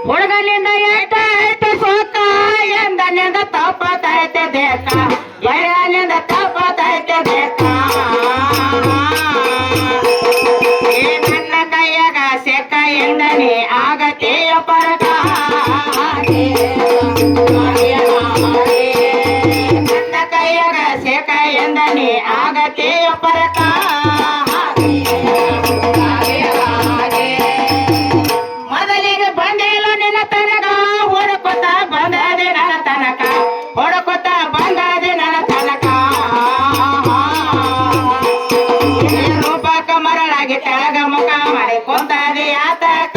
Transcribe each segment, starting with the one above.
ಹುಡುಗನಿಂದ ಎಟ್ಟೈತೆ ಸೋಕ ಎಂದನಿಂದ ತಪ್ಪತೈತೆ ಬೇಕ ಬಯಲಿಂದ ತಪ್ಪತೈತೆ ಬೇಕ ನನ್ನ ಕೈಯಾಗ ಸೆಕ್ಕ ಎಂದನಿ ಆಗತೀಯ ಪರಕ ನನ್ನ ಕೈಯಾಗ ಸೆಕ್ಕ ಎಂದನಿ ಆಗತೀಯ ಪರಕ ಮೊದಲಿಗೆ ಬಂದಿಲ್ಲ ನಿನ್ನ ತನಕ ಹುಡುಕುತ್ತ ಬಂದದೆ ನನ್ನ ತನಕ ಹುಡುಕುತ್ತ ಬಂದದೆ ನನ್ನ ತನಕ ರೂಪಕ್ಕ ಮರಳಾಗಿ ತೆಳಗ ಮುಖ ಮಾಡಿ ಕುಂತದೆ ಆತಕ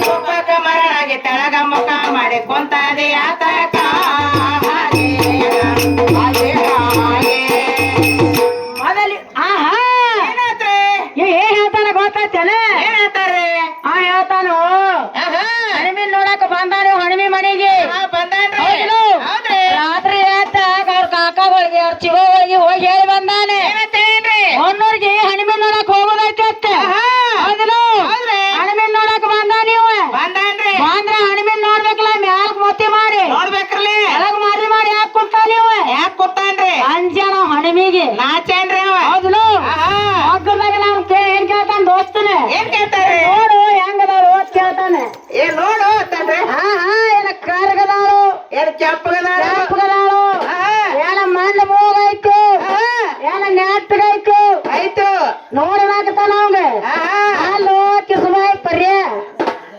ರೂಪಕ್ಕ ಮರಳಾಗಿ ತೆಳಗ ಮುಖ ಮಾಡಿ ಕುಂತದೆ ಆತಕ ಮೊದಲಿ ಏನ್ ಹೇಳ್ತಾನ ಗೊತ್ತಾಯ್ತೇನ ಏನ್ ಹೇಳ್ತಾರ್ರಿ ಹೇಳ್ತಾನು ಹಣಿಮಿನ್ ನೋಡಕ್ ಬಂದಾನು ಹಣಿಮಿ ಮನೆಗೆ ರಾತ್ರಿ ಅವ್ರ ಕಾಕಾಗಳಿಗೆ ಅವ್ರ ಚಿಗೋಗಳಿಗೆ ಹೋಗಿ ಹೇಳಿ ಬಂದಾನೆ ಹೊನ್ನೂರ್ಗೆ ಹಣಿಮಿನ್ ನೋಡಕ್ ಹೋಗೋದೈತೆ ಅತ್ತೆ ಹಣಿಮಿನ್ ನೋಡಕ್ ಬಂದ ನೀವು ಬಂದ್ರ ಹಣಿಮಿನ್ ನೋಡ್ಬೇಕಲ್ಲ ಮ್ಯಾಲ್ಕ್ ಮೊತ್ತಿ ಮಾಡಿ ನೋಡ್ಬೇಕ್ರಲಿ ಎಳಗ್ ಮಾರಿ ಮಾಡಿ ಯಾಕೆ ಕುಂತ ನೀವು ಯಾಕೆ ಕುಂತಾನ್ರಿ ಅಂಜನ ಹಣಿಮಿಗೆ ನಾಚೇನ್ರಿ ಹೌದು ಒಗ್ಗದಾಗ ನಾನು ಏನ್ ಕೇಳ್ತಾನ ದೋಸ್ತನೆ ಏನ್ ಕೇಳ್ತಾರೆ ನೋಡು ಹೆಂಗದಾರು ಅಂತ ಕೇಳ್ತಾನೆ ಏನ್ ನೋಡು ಅಂತಂದ್ರೆ ಏನ ಕಾರ್ಗದಾಳು ಏನ ಕೆಂಪಗದಾಳು ಏನ ಮಣ್ಣು ಮೂಗೈತು ಏನ ನೆಟ್ಟಗೈತು ಆಯ್ತು ನೋಡಲಾಕತ್ತಾನ ಅವಂಗ ಅಲ್ಲೋ ಕಿಸುಮಾಯಿ ಪರ್ಯ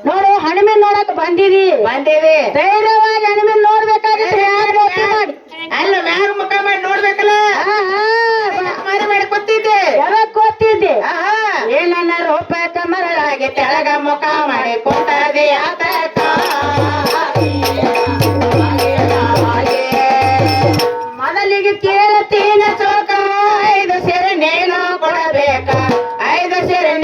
ನೋಡು ಹಣಿಮಿನ್ ನೋಡಕ್ ಬಂದಿದಿ ಧೈರ್ಯವಾಗಿ ಹಣಿಮಿನ್ ನೋಡ್ಬೇಕಾಗಿದ್ರೆ ಯಾರು ಮಾಡಿ ಅಲ್ಲ ಮ್ಯಾಗ ಮುಖ ಮಾಡಿ ನೋಡ್ಬೇಕಲ್ಲ ಮಾಡಿ ಕೂತಿದ್ದೆ ಯಾವಾಗ ಕೂತಿದ್ದೆ ಏನನ್ನ ರೂಪಕ ಮರಳಾಗಿ ತೆಳಗ ಮುಖ ಮಾಡಿ ಕೂತದೆ ಆತಕ ಮೊದಲಿಗೆ ಕೇಳತೀನ ಚೋಕ 5 ಸೆರೆ ನೇನು ಕೊಡಬೇಕ 5 ಸೆರೆ